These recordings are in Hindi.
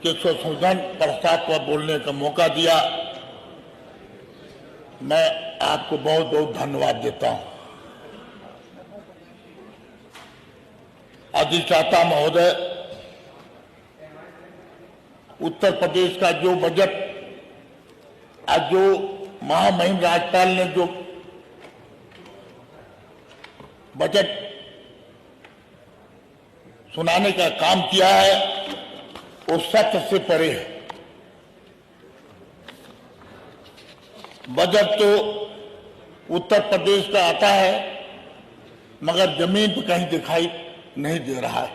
के संशोधन प्रस्ताव पर बोलने का मौका दिया। मैं आपको बहुत बहुत धन्यवाद देता हूं। अधिष्ठाता महोदय, उत्तर प्रदेश का जो बजट आज जो महामहिम राज्यपाल ने जो बजट सुनाने का काम किया है वो सत्य से परे है। बजट तो उत्तर प्रदेश का आता है मगर जमीन पर कहीं दिखाई नहीं दे रहा है।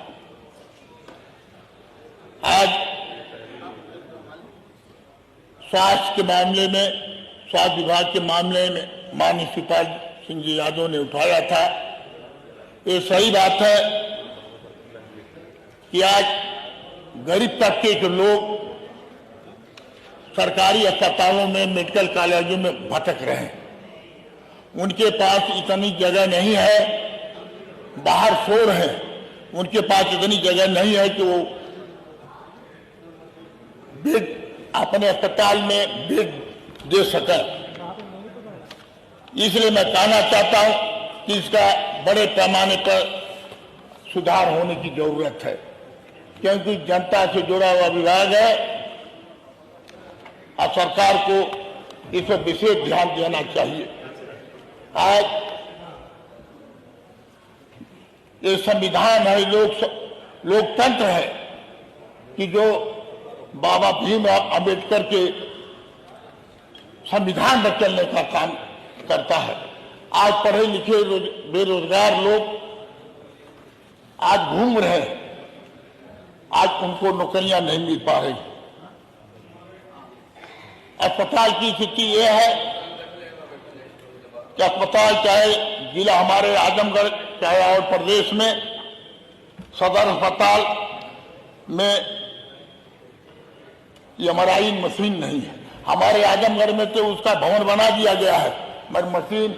आज स्वास्थ्य के मामले में, स्वास्थ्य विभाग के मामले में माननीय शिवपाल सिंह जी यादव ने उठाया था। ये सही बात है कि आज गरीब तबके के लोग सरकारी अस्पतालों में, मेडिकल कॉलेजों में भटक रहे हैं। उनके पास इतनी जगह नहीं है, बाहर सो रहे हैं, उनके पास इतनी जगह नहीं है कि वो बेड अपने अस्पताल में बेड दे सके। इसलिए मैं कहना चाहता हूं कि इसका बड़े पैमाने पर सुधार होने की जरूरत है, क्योंकि जनता से जुड़ा हुआ विभाग है और सरकार को इस पर विशेष ध्यान देना चाहिए। आज ये संविधान है, लोकतंत्र है कि जो बाबा भीम अम्बेडकर के संविधान पर चलने का काम करता है। आज पढ़े लिखे बेरोजगार लोग आज घूम रहे हैं, आज उनको नौकरियां नहीं मिल पा रही। अस्पताल की स्थिति यह है कि अस्पताल चाहे जिला हमारे आजमगढ़ चाहे और प्रदेश में सदर अस्पताल में एमआरआई मशीन नहीं है। हमारे आजमगढ़ में तो उसका भवन बना दिया गया है मगर मशीन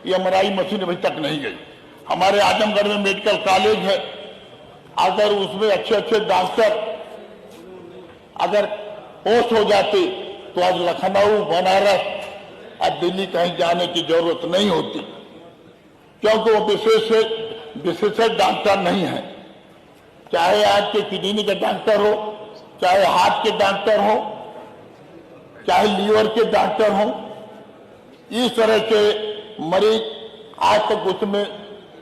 एमआरआई मशीन अभी तक नहीं गई। हमारे आजमगढ़ में मेडिकल कॉलेज है, अगर उसमें अच्छे अच्छे डॉक्टर अगर पोस्ट हो जाते तो आज लखनऊ, बनारस और दिल्ली कहीं जाने की जरूरत नहीं होती, क्योंकि वो विशेषज्ञ डॉक्टर नहीं है। चाहे आज के किडनी के डॉक्टर हो, चाहे हार्ट के डॉक्टर हो, चाहे लीवर के डॉक्टर हो, इस तरह के मरीज आज तक उसमें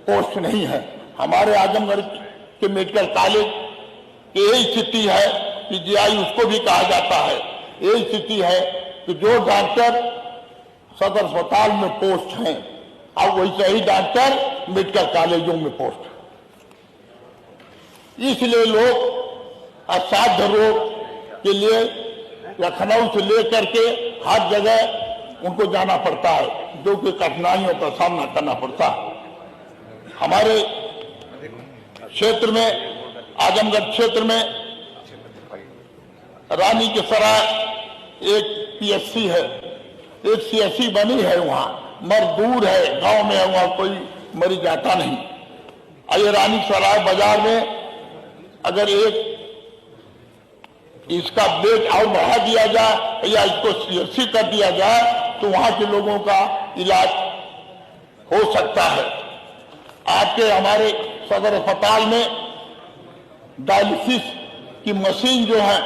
पोस्ट नहीं है। हमारे आजमगढ़ के मेडिकल कॉलेज की यही स्थिति है कि जीआई उसको भी कहा जाता है। यही स्थिति है कि जो डॉक्टर सदर अस्पताल में पोस्ट हैं अब वैसे ही डॉक्टर मेडिकल कॉलेजों में पोस्ट है। इसलिए लोग असाध्य रोग के लिए लखनऊ से लेकर के हर जगह उनको जाना पड़ता है, जो कि कठिनाइयों का सामना करना पड़ता है। हमारे क्षेत्र में, आजमगढ़ क्षेत्र में रानी के सराय एक पीएचसी है, एक सीएचसी बनी है, वहां मगर दूर है, गांव में है, वहां कोई मरीज जाता नहीं। अरे रानी सराय बाजार में अगर एक इसका बेड और बढ़ा दिया जाए या इसको सीएचसी कर दिया जाए तो वहां के लोगों का इलाज हो सकता है। आपके हमारे सदर अस्पताल में डायलिसिस की मशीन जो है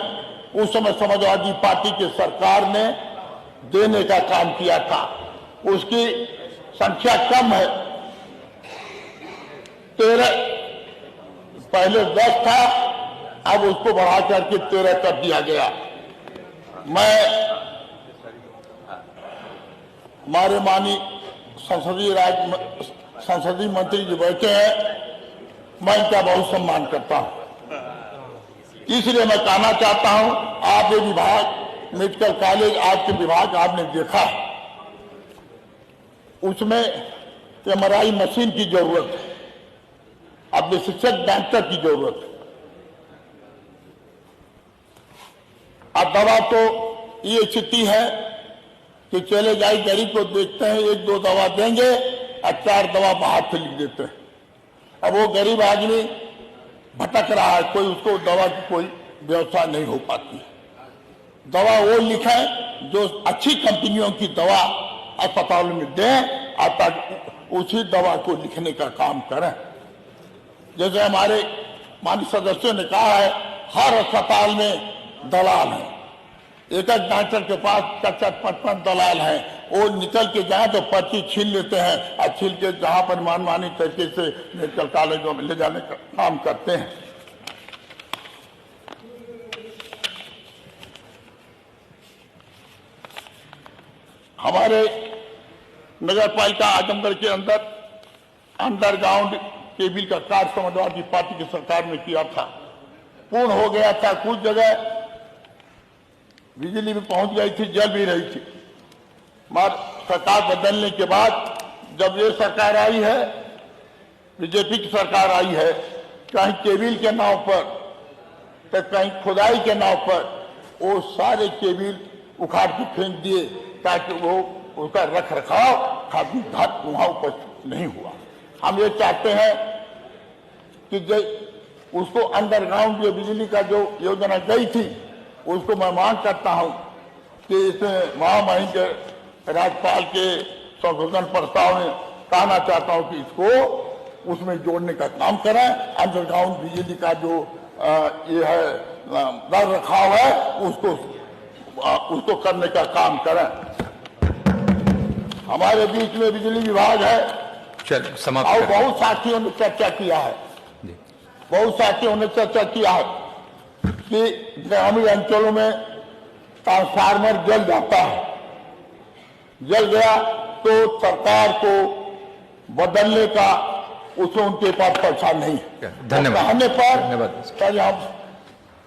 उस समय समाजवादी पार्टी की सरकार ने देने का काम किया था, उसकी संख्या कम है, 13 पहले 10 था, अब उसको बढ़ा करके 13 कर दिया गया। मैं हमारे माननीय संसदीय मंत्री जी बैठे हैं, मैं इनका बहुत सम्मान करता हूं। इसलिए मैं कहना चाहता हूं, आप ये विभाग मेडिकल कॉलेज आपके विभाग आपने देखा, उसमें एमआरआई मशीन की जरूरत है, अब विशेषज्ञ डॉक्टर की जरूरत है। अब दवा तो ये स्थिति है कि चले जाए गरीब को देखते हैं, 1-2 दवा देंगे और 4 दवा बाहर से लिख देते हैं। अब वो गरीब आदमी भटक रहा है, कोई उसको दवा की कोई व्यवस्था नहीं हो पाती है। दवा वो लिखें जो अच्छी कंपनियों की दवा अस्पताल में दें और ताकि उसी दवा को लिखने का काम करें। जैसे हमारे माननीय सदस्यों ने कहा है, हर अस्पताल में दलाल हैं, एक एक डॉक्टर के पास 50-55 दलाल हैं। वो निकल के जाए तो पर्ची छीन लेते हैं और छीन के जहां पर मनमानी तरीके से मेडिकल कॉलेजों में ले जाने का काम करते हैं। हमारे नगर पालिका आजमगढ़ के अंदर अंडरग्राउंड केबल का कार्य समाजवादी पार्टी की सरकार ने किया था, पूर्ण हो गया था। कुछ जगह बिजली भी पहुंच गई थी, जल भी रही थी, मगर सरकार बदलने के बाद जब ये सरकार आई है, बीजेपी की सरकार आई है, कहीं केबल के नाव पर तो कहीं खुदाई के नाव पर वो सारे केबल उखाड़ के फेंक दिए ताकि वो उसका रख रखाव काफी घाट वहां उपस्थित नहीं हुआ। हम ये चाहते हैं कि जो उसको अंडरग्राउंड जो बिजली का जो योजना गई थी उसको मैं मांग करता हूं कि इसमें महामहिम के राज्यपाल के संशोधन प्रस्ताव में कहना चाहता हूं कि इसको उसमें जोड़ने का काम करें। अंडरग्राउंड बिजली का जो ये है रख रखाव है उसको करने का काम करें। हमारे बीच में बिजली विभाग है, और बहुत साथियों ने चर्चा किया है, बहुत साथियों ने चर्चा किया है कि ग्रामीण अंचलों में ट्रांसफार्मर जल जाता है, जल गया तो सरकार को बदलने का उसमें उनके पास पैसा नहीं है। कहने पर हम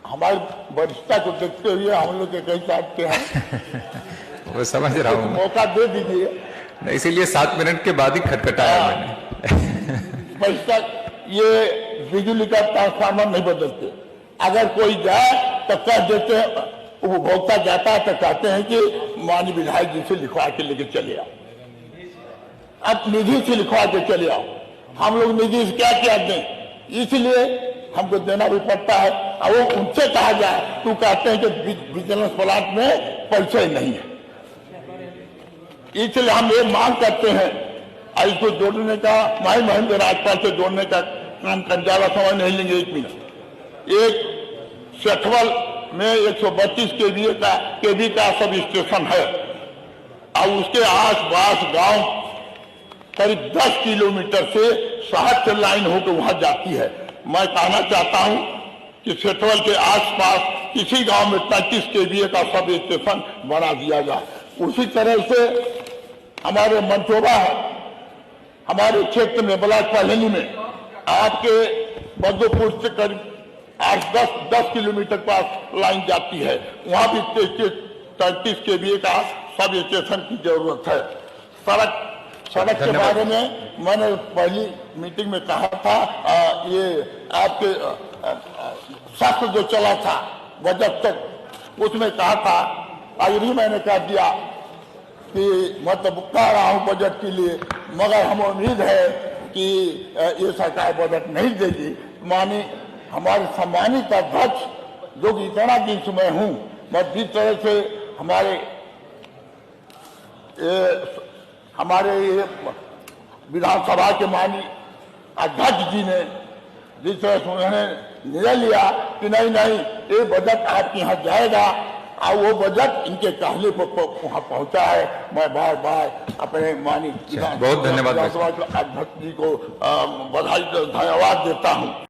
हमारी वरिष्ठता को देखते हुए हम लोग कहीं चाहते हैं वो समझ रहा हूँ, मौका दे दीजिए। इसीलिए 7 मिनट के बाद ही खटखटाया मैंने। वरिष्ठता ये बिजली का ट्रांसफार्मर नहीं बदलते, अगर कोई जाए तो कह देते हैं, उपभोक्ता जाता है तो कहते हैं कि माननीय विधायक जी से लिखवा के लेके चले आओ, अब निधि से लिखवा के चले आओ। हम लोग निधि से क्या दें, इसलिए हमको देना भी पड़ता है। और वो उनसे कहा जाए तो कहते हैं कि विजिलेंस प्लांट में पैसे नहीं है, इसलिए हम ये मांग करते हैं और इसको जोड़ने का महामहिम राज्यपाल से जोड़ने का काम कर, ज्यादा समय नहीं लेंगे, 1 मिनट। एक सेठवल में 132 केवी का सब स्टेशन है और उसके आसपास गांव करीब 10 किलोमीटर से शहर से लाइन होकर वहां जाती है। मैं कहना चाहता हूं कि सेठवल के आसपास किसी गांव में 35 केवी का सब स्टेशन बना दिया जाए। उसी तरह से हमारे मंचोबा है, हमारे क्षेत्र में ब्लॉक पहलनी में आपके बद्दोपुर से करीब 8-10 किलोमीटर पास लाइन जाती है, वहां भी 33 केवी का सब स्टेशन की जरूरत है। सड़क के बारे में मैंने पहली मीटिंग में कहा था, ये आपके सत्र जो चला था बजट तक, उसमें कहा था, आज भी मैंने कह दिया कि मतलब कह रहा हूं बजट के लिए, मगर हम उम्मीद है कि ये सरकार बजट नहीं देगी। मानी हमारे सम्मानित अध्यक्ष जो कि इतना दिन से मैं हूं, मैं जिस तरह से हमारे विधानसभा के माननीय अध्यक्ष जी ने जिस तरह से उन्होंने निर्णय लिया कि नहीं ये बजट आपके यहाँ जाएगा, और वो बजट इनके कहने पर वहां पहुंचा है। मैं बार बार अपने माननीय बहुत धन्यवाद अध्यक्ष जी को बधाई धन्यवाद देता हूं।